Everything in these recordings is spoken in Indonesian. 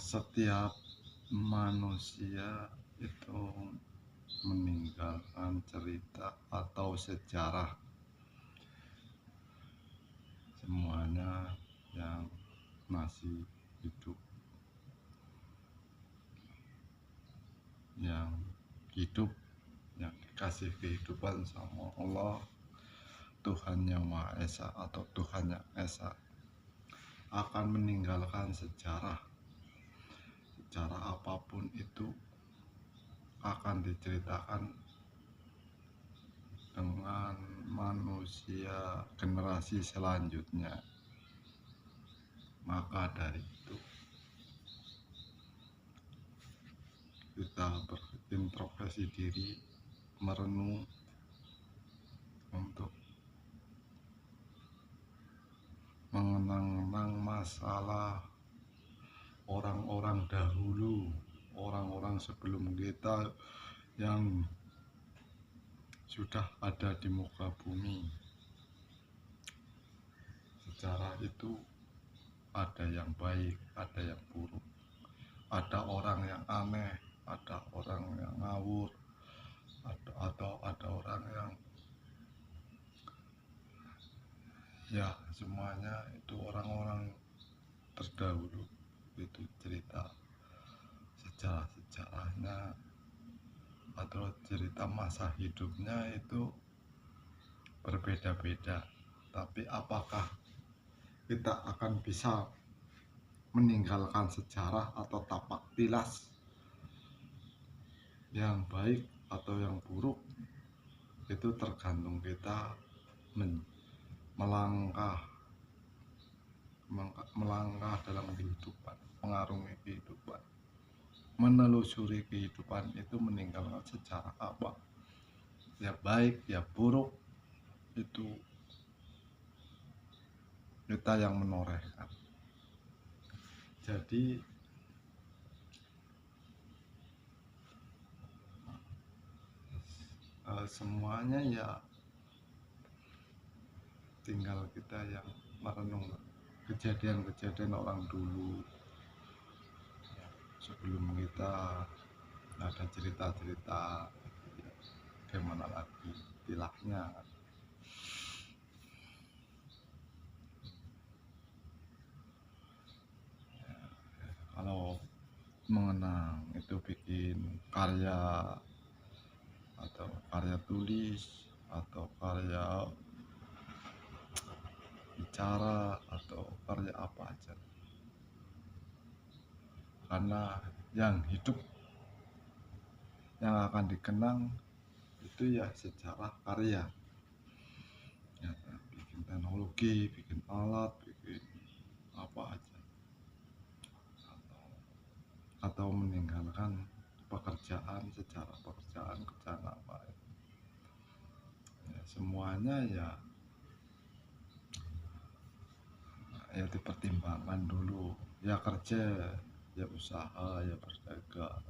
Setiap manusia itu meninggalkan cerita atau sejarah, semuanya yang masih hidup, yang hidup, yang dikasih kehidupan sama Allah, Tuhan yang Maha Esa atau Tuhan yang Esa, akan meninggalkan sejarah. Sejarah apapun itu akan diceritakan dengan manusia generasi selanjutnya. Maka dari itu kita berintrospeksi diri, merenung untuk mengenang masalah orang-orang dahulu, orang-orang sebelum kita yang sudah ada di muka bumi. Sejarah itu ada yang baik, ada yang buruk, ada orang yang aneh, ada orang yang ngawur, atau ada orang yang ya semuanya itu orang-orang terdahulu. Itu cerita sejarah-sejarahnya atau cerita masa hidupnya itu berbeda-beda, tapi apakah kita akan bisa meninggalkan sejarah atau tapak tilas yang baik atau yang buruk, itu tergantung kita melangkah dalam kehidupan, mengarungi kehidupan, menelusuri kehidupan itu meninggalkan sejarah apa, ya baik ya buruk, itu kita yang menorehkan. Jadi semuanya ya tinggal kita yang merenung kejadian-kejadian orang dulu sebelum kita, ada cerita-cerita gimana lagi tilahnya. Kalau mengenang itu bikin karya atau karya tulis atau karya bicara atau karya apa aja, karena yang hidup yang akan dikenang itu ya sejarah karya ya, bikin teknologi, bikin alat, bikin apa aja, atau meninggalkan pekerjaan, sejarah pekerjaan apa ya, semuanya ya dipertimbangkan dulu, ya kerja, ya usaha, ya berdagang,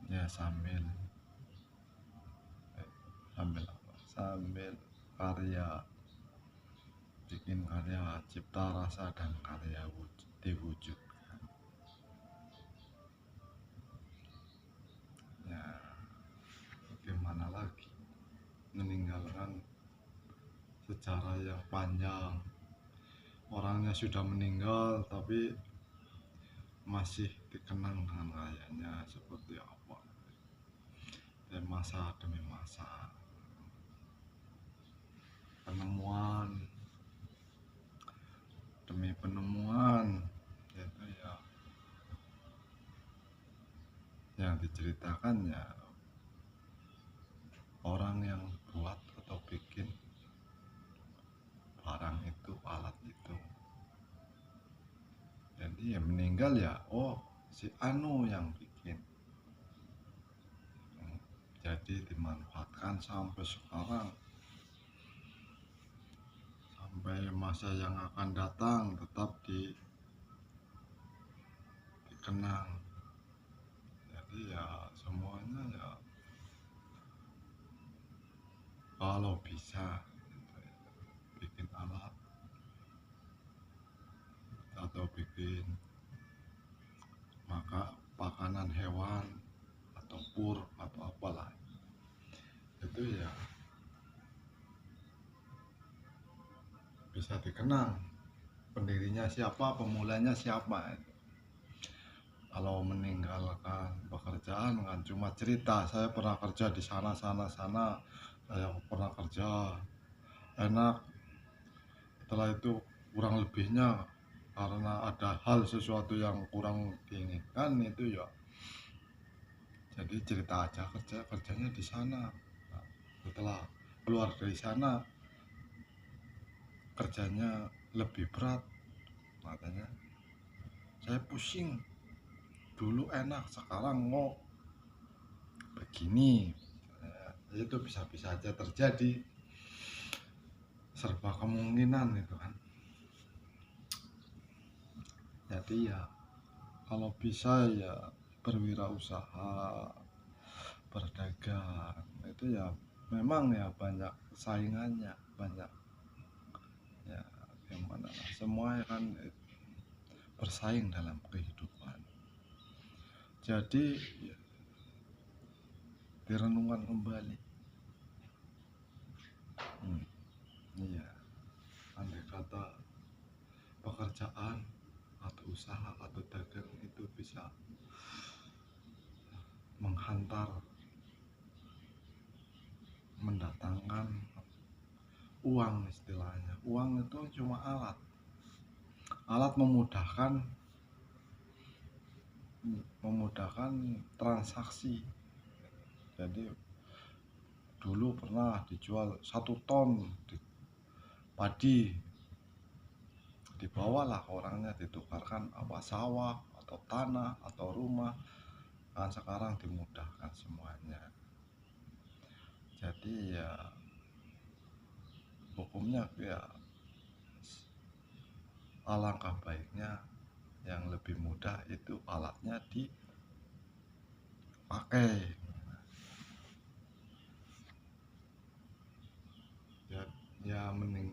ya sambil sambil karya, bikin karya cipta rasa dan karya diwujudkan. Ya bagaimana lagi meninggalkan sejarah yang panjang, orangnya sudah meninggal tapi masih dikenang dengan karyanya seperti apa, dan masa demi masa penemuan demi penemuan, itu ya yang diceritakan ya orang yang buat atau bikin barang itu, alat itu. Jadi ya meninggal ya, oh si Anu yang bikin, jadi dimanfaatkan sampai sekarang, sampai masa yang akan datang tetap dikenang. Jadi ya semuanya ya kalau bisa bikin alat atau bikin makanan hewan atau pur atau apalah, itu ya bisa dikenang pendirinya siapa, pemulanya siapa. Kalau meninggalkan pekerjaan kan cuma cerita, saya pernah kerja di sana sana sana, saya pernah kerja enak, setelah itu kurang lebihnya karena ada hal sesuatu yang kurang diinginkan, itu ya jadi cerita aja, kerjanya di sana. Nah, setelah keluar dari sana kerjanya lebih berat, makanya saya pusing, dulu enak sekarang kok begini. Itu bisa-bisa aja terjadi, serba kemungkinan itu kan. Jadi ya kalau bisa ya berwirausaha, berdagang itu ya memang ya banyak saingannya, banyak ya gimana lah, semua kan bersaing dalam kehidupan. Jadi ya, direnungkan kembali. Iya, andai kata pekerjaan atau usaha atau dagang itu bisa menghantar, mendatangkan uang, istilahnya uang itu cuma alat memudahkan transaksi. Jadi dulu pernah dijual 1 ton padi, dibawalah orangnya, ditukarkan apa sawah atau tanah atau rumah. Kan sekarang dimudahkan semuanya. Jadi ya hukumnya ya alangkah baiknya yang lebih mudah itu alatnya dipakai.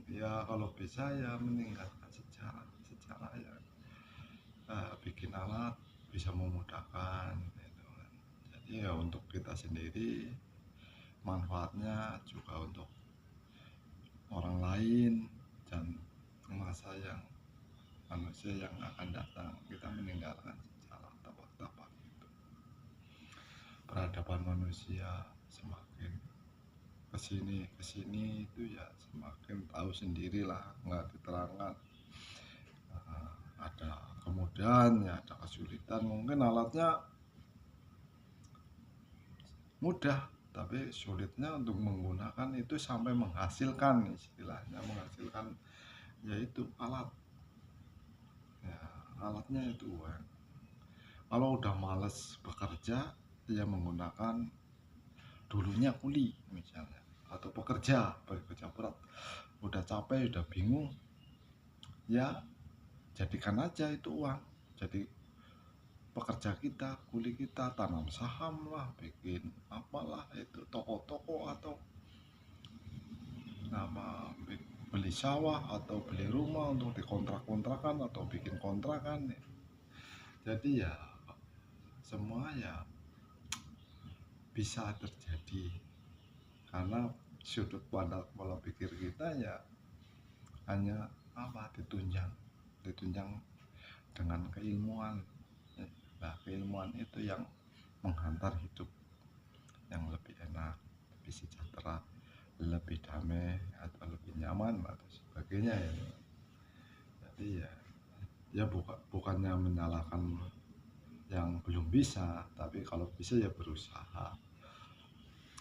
Ya kalau bisa ya meninggalkan secara ya bikin alat bisa memudahkan gitu kan. Jadi ya untuk kita sendiri, manfaatnya juga untuk orang lain dan manusia yang akan datang. Kita meninggalkan secara tapak-tapak itu, peradaban manusia semakin kesini itu ya semakin tahu sendirilah, nggak diterangkan. Ada kemudahan ya ada kesulitan, mungkin alatnya mudah tapi sulitnya untuk menggunakan itu sampai menghasilkan, istilahnya menghasilkan, yaitu alatnya itu. Kalau udah males bekerja dia menggunakan dulunya kuli misalnya atau pekerja berat, udah capek udah bingung, ya jadikan aja itu uang jadi pekerja kita, kuli kita, tanam saham lah, bikin apalah itu, toko-toko atau beli sawah atau beli rumah untuk dikontrak-kontrakan atau bikin kontrakan. Jadi ya semua ya bisa terjadi karena sudut pandang pola pikir kita ya hanya ditunjang dengan keilmuan. Nah, keilmuan itu yang menghantar hidup yang lebih enak, lebih sejahtera, lebih damai atau lebih nyaman atau sebagainya ya. Jadi ya bukannya menyalahkan yang belum bisa, tapi kalau bisa ya berusaha.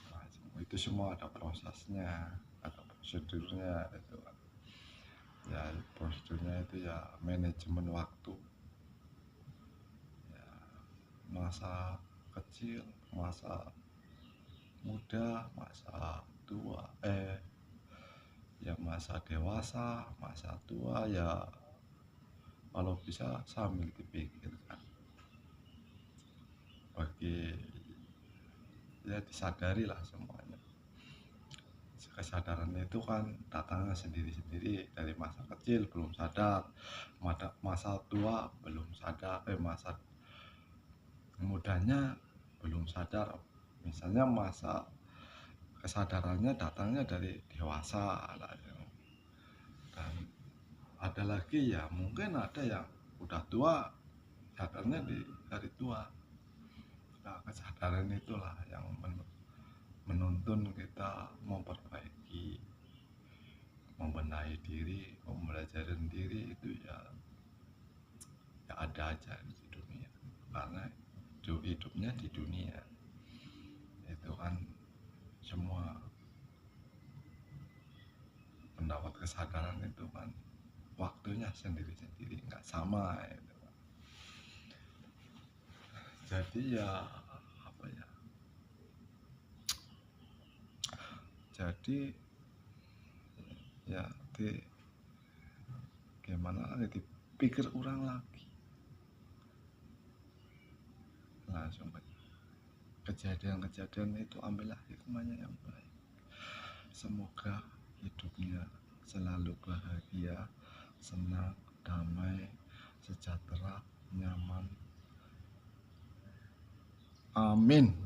Nah, itu semua ada prosesnya, ada prosedurnya itu. Ya prosedurnya itu ya manajemen waktu. Ya, masa kecil, masa muda, masa tua, ya masa dewasa, masa tua, ya kalau bisa sambil dipikirkan, ya disadari lah semuanya. Kesadaran itu kan datangnya sendiri-sendiri dari masa kecil belum sadar, masa tua belum sadar, masa mudanya belum sadar, misalnya masa kesadarannya datangnya dari dewasa lah ya. Dan ada lagi ya mungkin ada yang udah tua sadarnya dari tua. Nah, kesadaran itulah yang menuntun kita memperbaiki, membenahi diri, mempelajari diri itu ya ada aja di dunia, karena hidupnya di dunia itu kan semua mendapat kesadaran itu kan waktunya sendiri-sendiri, nggak sama itu. Jadi ya apa ya, jadi ya gimana lagi dipikir ulang lagi langsung kejadian-kejadian itu, ambillah hikmahnya yang baik. Semoga hidupnya selalu bahagia, senang, damai, sejahtera, nyaman. Amin.